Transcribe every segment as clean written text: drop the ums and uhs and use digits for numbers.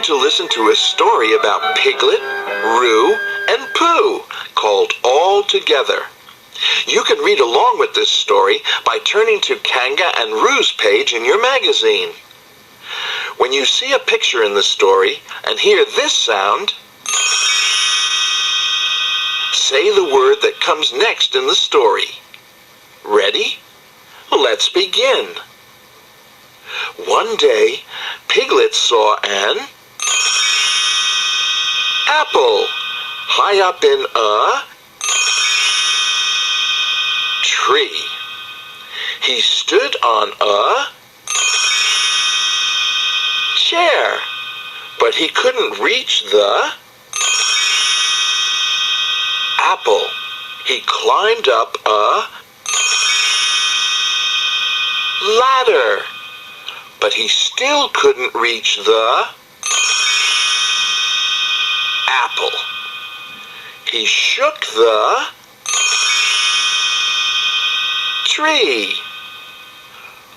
time to listen to a story about Piglet, Roo, and Pooh called All Together. You can read along with this story by turning to Kanga and Roo's page in your magazine. When you see a picture in the story and hear this sound, say the word that comes next in the story. Ready? Let's begin. One day, Piglet saw an apple high up in a tree. He stood on a chair, but he couldn't reach the apple. He climbed up a ladder, but he still couldn't reach the apple. He shook the tree.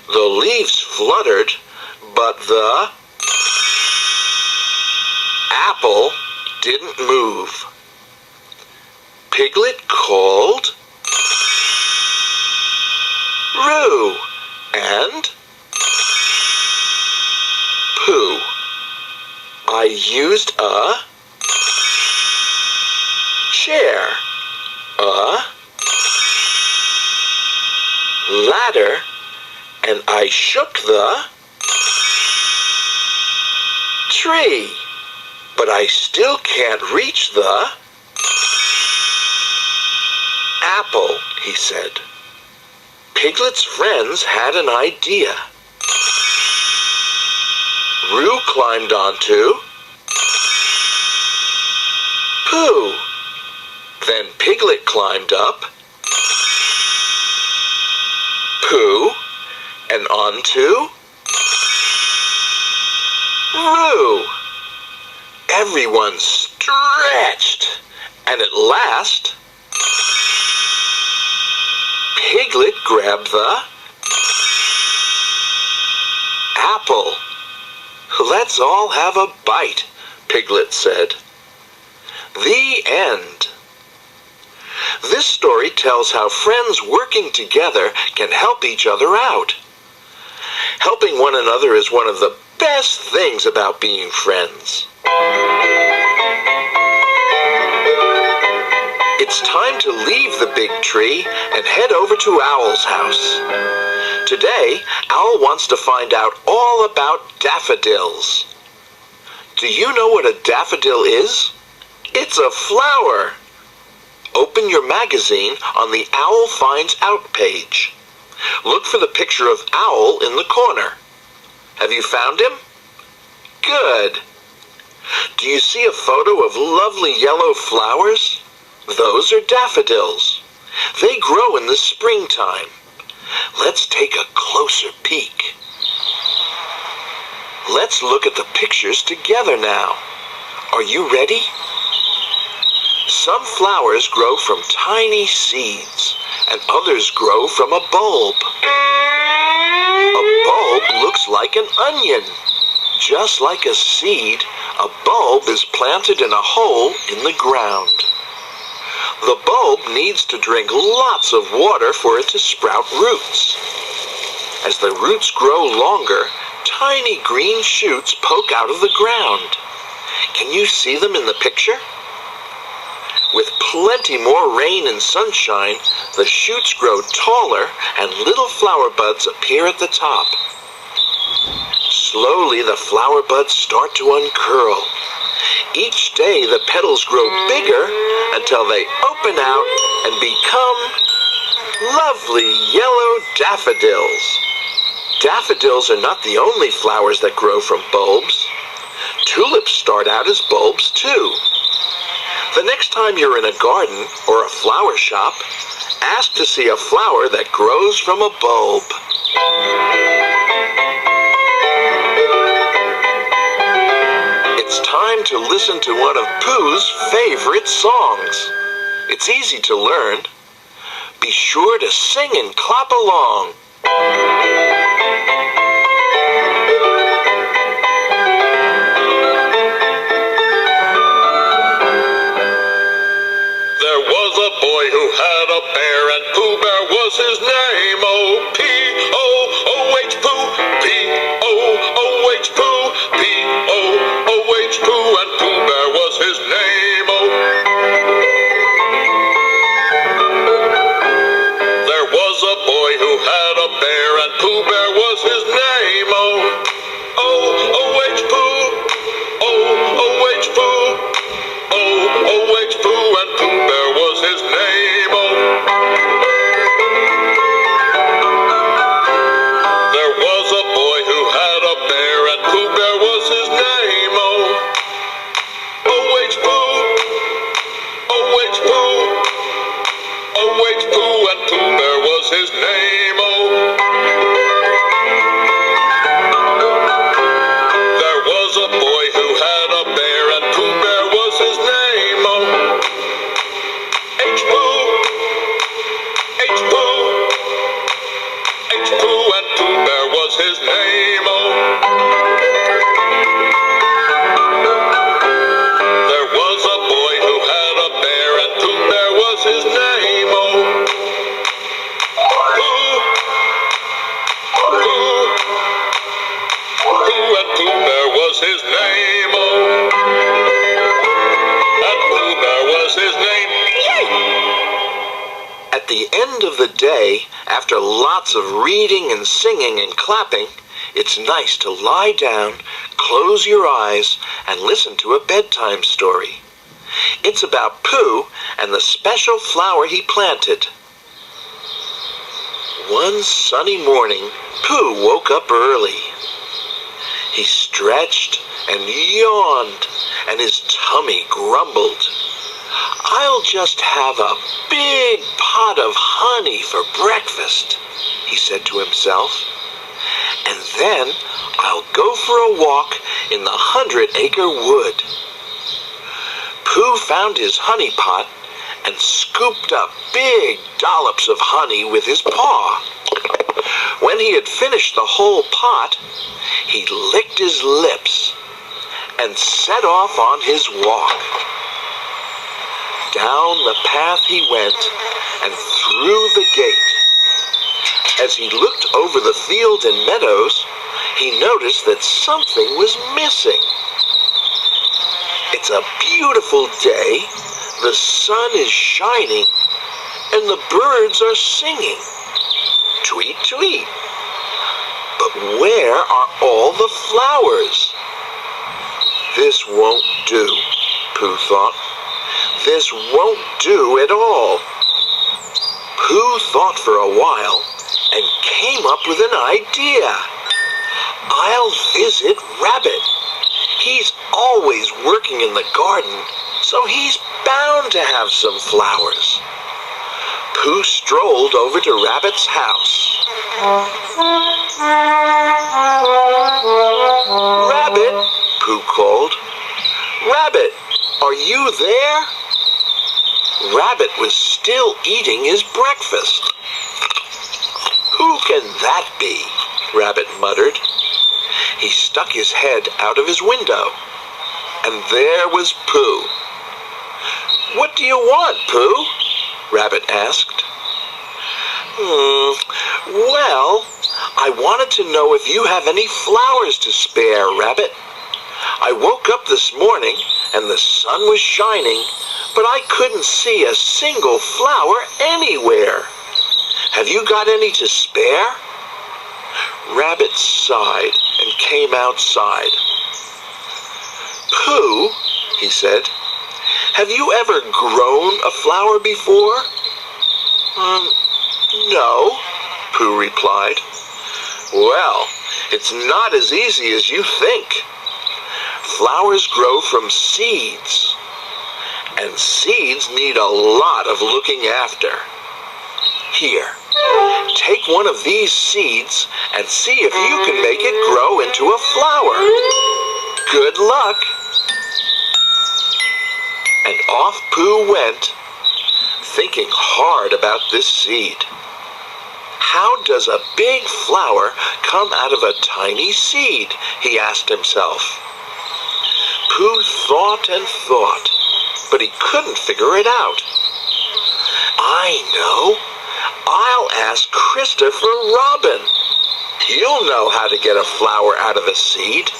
The leaves fluttered, but the apple didn't move. Piglet called Roo and Pooh. I used a chair, a ladder, and I shook the tree, but I still can't reach the apple, he said. Piglet's friends had an idea. Roo climbed onto Pooh. Then Piglet climbed up Pooh and onto Roo. Everyone stretched, and at last Piglet grabbed the apple. Let's all have a bite, Piglet said. The end. This story tells how friends working together can help each other out. Helping one another is one of the best things about being friends. It's time to leave the big tree and head over to Owl's house. Today, Owl wants to find out all about daffodils. Do you know what a daffodil is? It's a flower. Open your magazine on the Owl Finds Out page. Look for the picture of Owl in the corner. Have you found him? Good. Do you see a photo of lovely yellow flowers? Those are daffodils. They grow in the springtime. Let's take a closer peek. Let's look at the pictures together now. Are you ready? Some flowers grow from tiny seeds, and others grow from a bulb. A bulb looks like an onion. Just like a seed, a bulb is planted in a hole in the ground. The bulb needs to drink lots of water for it to sprout roots. As the roots grow longer, tiny green shoots poke out of the ground. Can you see them in the picture? With plenty more rain and sunshine, the shoots grow taller and little flower buds appear at the top. Slowly, the flower buds start to uncurl. Each day, the petals grow bigger until they open out and become lovely yellow daffodils. Daffodils are not the only flowers that grow from bulbs. Tulips start out as bulbs too. The next time you're in a garden or a flower shop, ask to see a flower that grows from a bulb. It's time to listen to one of Pooh's favorite songs. It's easy to learn. Be sure to sing and clap along. his name. Oh, P-O-O-H Pooh, P-O-O-H Pooh, P-O-O-H Pooh, and Pooh Bear was his name. Oh, there was a boy who had a bear, and Pooh Bear was his name. Oh, O-O-H Pooh, O-O-H Pooh, O-O-H Pooh, and Pooh Bear was his name. Oh, there was a boy who had a bear, and Pooh Bear was his name. Oh, O-H Pooh, O-H Pooh, O-H Pooh, and Pooh Bear was his name. Oh, there was a boy who had a bear, and Pooh Bear was his name. Oh, H Pooh, H Pooh, H Pooh, and Pooh Bear was his name. Oh, there was a boy who had a bear, and Pooh Bear was his name. Oh, Pooh, Pooh, Pooh, and Pooh Bear was his name. Oh, and Pooh Bear was his name. Yay! At the end of the day, after lots of reading and singing and clapping, it's nice to lie down, close your eyes, and listen to a bedtime story. It's about Pooh and the special flower he planted. One sunny morning, Pooh woke up early. He stretched and yawned, and his tummy grumbled. "I'll just have a big pot of honey for breakfast," he said to himself. "And then I'll go for a walk in the 100-acre wood." Pooh found his honey pot and scooped up big dollops of honey with his paw. When he had finished the whole pot, he licked his lips and set off on his walk. Down the path he went and through the gate. As he looked over the fields and meadows, he noticed that something was missing. It's a beautiful day, the sun is shining, and the birds are singing. Tweet, tweet. But where are all the flowers? This won't do, Pooh thought. This won't do at all. Pooh thought for a while and came up with an idea. I'll visit Rabbit. He's always working in the garden, so he's bound to have some flowers. Pooh strolled over to Rabbit's house. "Rabbit," Pooh called. "Rabbit, are you there?" Rabbit was still eating his breakfast. "Who can that be?" Rabbit muttered. He stuck his head out of his window, and there was Pooh. "What do you want, Pooh?" Rabbit asked. Well, I wanted to know if you have any flowers to spare, Rabbit. I woke up this morning and the sun was shining, but I couldn't see a single flower anywhere. Have you got any to spare?" Rabbit sighed and came outside. "Pooh," he said, "have you ever grown a flower before?" No, Pooh replied. "Well, it's not as easy as you think. Flowers grow from seeds, and seeds need a lot of looking after. Here, take one of these seeds and see if you can make it grow into a flower. Good luck." And off Pooh went, thinking hard about this seed. How does a big flower come out of a tiny seed? He asked himself. Pooh thought and thought, but he couldn't figure it out. I know. I'll ask Christopher Robin. You'll know how to get a flower out of a seed.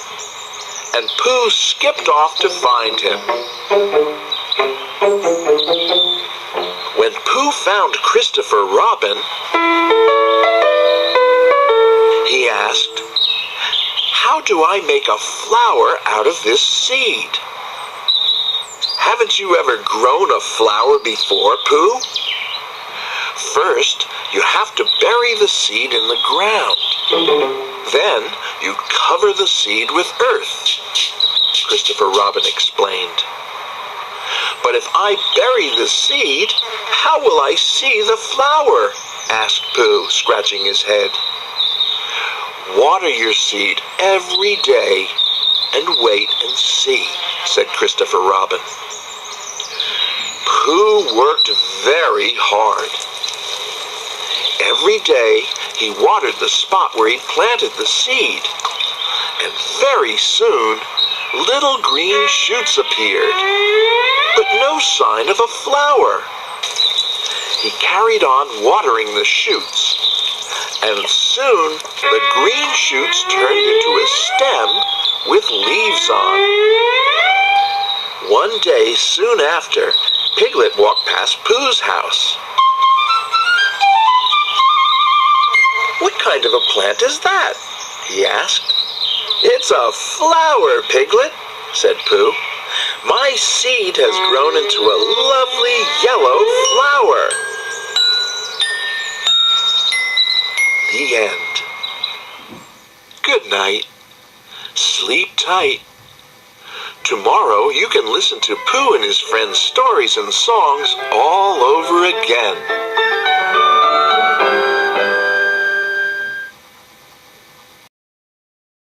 And Pooh skipped off to find him. When Pooh found Christopher Robin, he asked, "How do I make a flower out of this seed?" "Haven't you ever grown a flower before, Pooh?" "First, you have to bury the seed in the ground. Then, you cover the seed with earth," Christopher Robin explained. "But if I bury the seed, how will I see the flower?" asked Pooh, scratching his head. "Water your seed every day and wait and see," said Christopher Robin. Pooh worked very hard. Every day, he watered the spot where he planted the seed. And very soon, little green shoots appeared, but no sign of a flower. He carried on watering the shoots, and soon the green shoots turned into a stem with leaves on. One day soon after, Piglet walked past Pooh's house. "What kind of a plant is that?" he asked. "It's a flower, Piglet," said Pooh. "My seed has grown into a lovely yellow flower." The end. Good night. Sleep tight. Tomorrow you can listen to Pooh and his friends' stories and songs all over again.